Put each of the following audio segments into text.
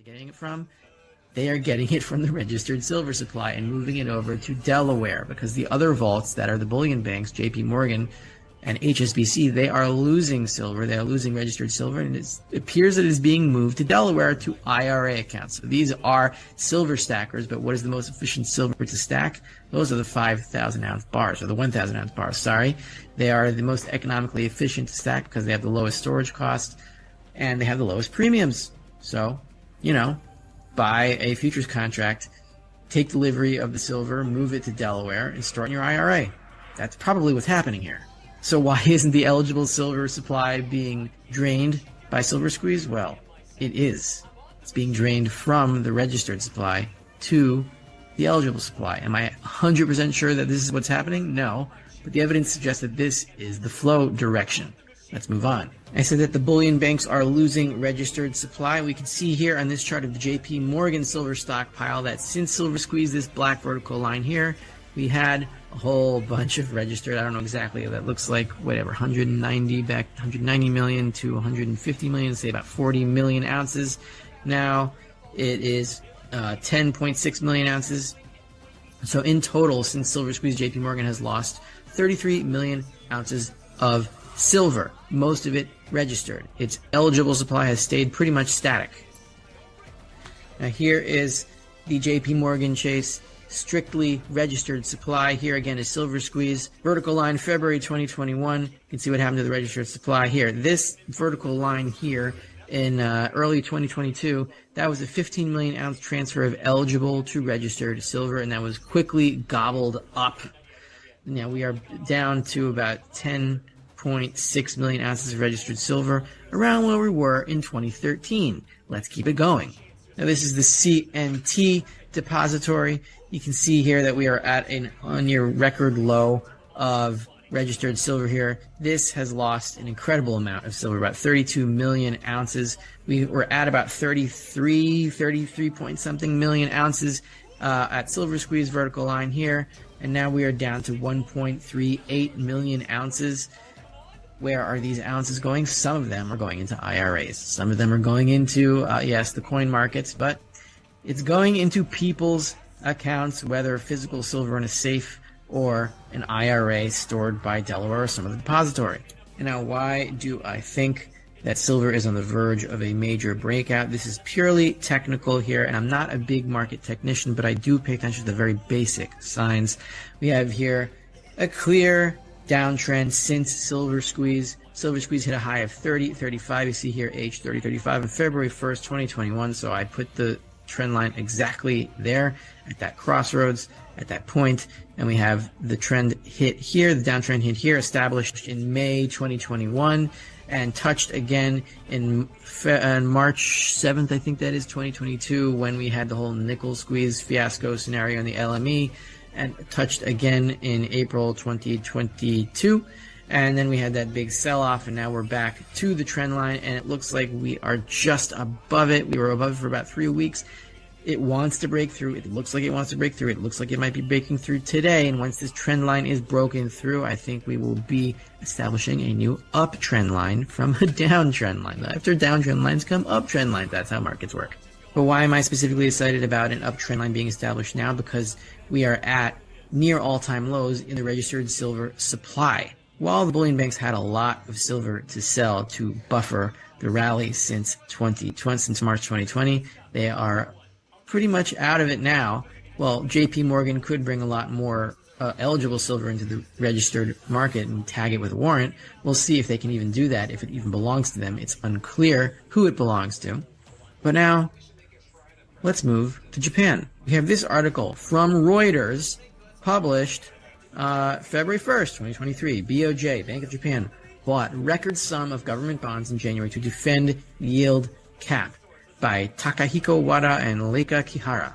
getting it from? They are getting it from the registered silver supply and moving it over to Delaware, because the other vaults that are the bullion banks, JP Morgan and HSBC, they are losing silver. They are losing registered silver, and it appears that it is being moved to Delaware to IRA accounts. So these are silver stackers, but what is the most efficient silver to stack? Those are the 5,000 ounce bars, or the 1,000 ounce bars, sorry. They are the most economically efficient to stack because they have the lowest storage cost and they have the lowest premiums. So, you know, buy a futures contract, take delivery of the silver, move it to Delaware, and store it in your IRA. That's probably what's happening here. So why isn't the eligible silver supply being drained by silver squeeze? Well, it is. It's being drained from the registered supply to the eligible supply. Am I 100% sure that this is what's happening? No, but the evidence suggests that this is the flow direction. Let's move on. I said that the bullion banks are losing registered supply. We can see here on this chart of the JP Morgan silver stockpile that since silver squeezed this black vertical line here, we had a whole bunch of registered, I don't know exactly, that looks like whatever, 190 million to 150 million, say about 40 million ounces. Now it is 10.6 million ounces. So in total, since silver squeeze, JP Morgan has lost 33 million ounces of silver, most of it registered. Its eligible supply has stayed pretty much static. Now here is the JP Morgan Chase strictly registered supply. Here again is silver squeeze. Vertical line February 2021. You can see what happened to the registered supply here. This vertical line here in early 2022, that was a 15 million ounce transfer of eligible to registered silver, and that was quickly gobbled up. Now we are down to about 10.6 million ounces of registered silver, around where we were in 2013. Let's keep it going. Now this is the CNT depository. You can see here that we are at a near record low of registered silver here. This has lost an incredible amount of silver, about 32 million ounces. We were at about 33 point something million ounces at silver squeeze vertical line here, and now we are down to 1.38 million ounces. Where are these ounces going? Some of them are going into IRAs. Some of them are going into, yes, the coin markets, but it's going into people's accounts, whether physical silver in a safe or an IRA stored by Delaware or some other depository. And now, why do I think that silver is on the verge of a major breakout? This is purely technical here, and I'm not a big market technician, but I do pay attention to the very basic signs. We have here a clear downtrend since silver squeeze. Silver squeeze hit a high of 30.35. You see here H30.35 on February 1st, 2021. So I put the trend line exactly there at that crossroads, at that point, and we have the trend hit here, the downtrend hit here, established in May 2021 and touched again in March 7th, I think that is, 2022, when we had the whole nickel squeeze fiasco scenario in the LME, and touched again in April 2022. And then we had that big sell-off, and now we're back to the trend line, and it looks like we are just above it. We were above it for about 3 weeks. It wants to break through. It looks like it wants to break through. It looks like it might be breaking through today, and once this trend line is broken through, I think we will be establishing a new uptrend line from a downtrend line. After downtrend lines come uptrend lines. That's how markets work. But why am I specifically excited about an uptrend line being established now? Because we are at near all-time lows in the registered silver supply. While the bullion banks had a lot of silver to sell to buffer the rally since March 2020, they are pretty much out of it now. Well, JP Morgan could bring a lot more eligible silver into the registered market and tag it with a warrant. We'll see if they can even do that, if it even belongs to them. It's unclear who it belongs to. But now, let's move to Japan. We have this article from Reuters, published February 1st, 2023. BOJ, Bank of Japan, bought record sum of government bonds in January to defend yield cap, by Takahiko Wada and Leika Kihara.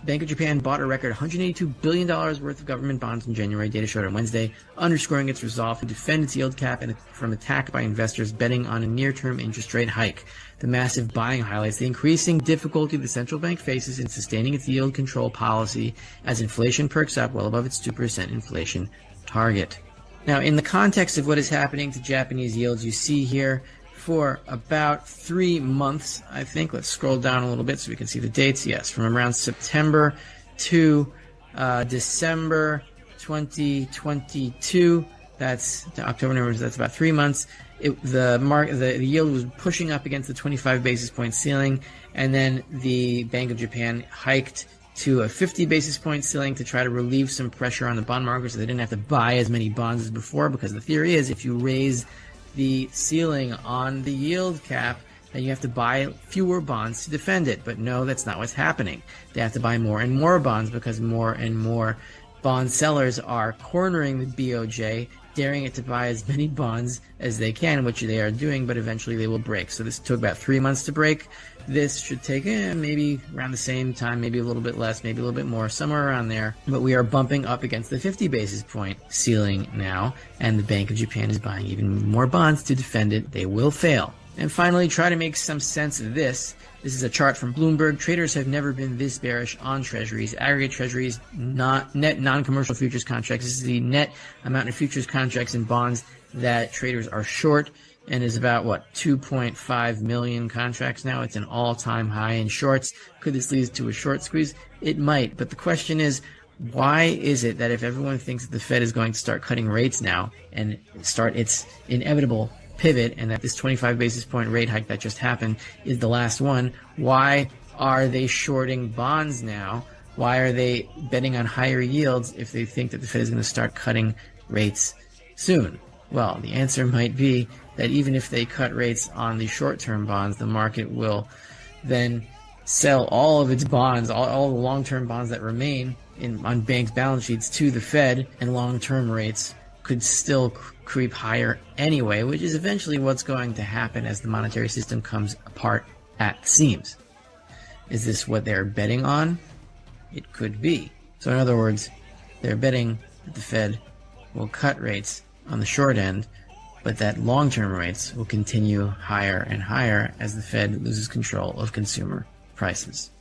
Bank of Japan bought a record $182 billion worth of government bonds in January, data showed on Wednesday, underscoring its resolve to defend its yield cap from attack by investors betting on a near-term interest rate hike. The massive buying highlights the increasing difficulty the central bank faces in sustaining its yield control policy as inflation perks up well above its 2% inflation target. Now, in the context of what is happening to Japanese yields, you see here for about 3 months, I think. Let's scroll down a little bit so we can see the dates. Yes, from around September to December 2022. That's the October numbers. That's about 3 months. The yield was pushing up against the 25 basis point ceiling, and then the Bank of Japan hiked to a 50 basis point ceiling to try to relieve some pressure on the bond market so they didn't have to buy as many bonds as before, because the theory is if you raise the ceiling on the yield cap, then you have to buy fewer bonds to defend it. But no, that's not what's happening. They have to buy more and more bonds because more and more bond sellers are cornering the BOJ, daring it to buy as many bonds as they can, which they are doing, but eventually they will break. So this took about 3 months to break. This should take maybe around the same time, maybe a little bit less, maybe a little bit more, somewhere around there. But we are bumping up against the 50 basis point ceiling now, and the Bank of Japan is buying even more bonds to defend it. They will fail. And finally, try to make some sense of this. This is a chart from Bloomberg. Traders have never been this bearish on treasuries. Aggregate treasuries, net non-commercial futures contracts. This is the net amount of futures contracts and bonds that traders are short, and is about, 2.5 million contracts now. It's an all-time high in shorts. Could this lead to a short squeeze? It might. But the question is, why is it that if everyone thinks that the Fed is going to start cutting rates now and start its inevitable pivot, and that this 25 basis point rate hike that just happened is the last one, why are they shorting bonds now? Why are they betting on higher yields if they think that the Fed is going to start cutting rates soon? Well, the answer might be that even if they cut rates on the short-term bonds, the market will then sell all of its bonds, all the long-term bonds that remain on banks' balance sheets to the Fed, and long-term rates could still creep higher anyway, which is eventually what's going to happen as the monetary system comes apart at the seams. Is this what they're betting on? It could be. So in other words, they're betting that the Fed will cut rates on the short end, but that long-term rates will continue higher and higher as the Fed loses control of consumer prices.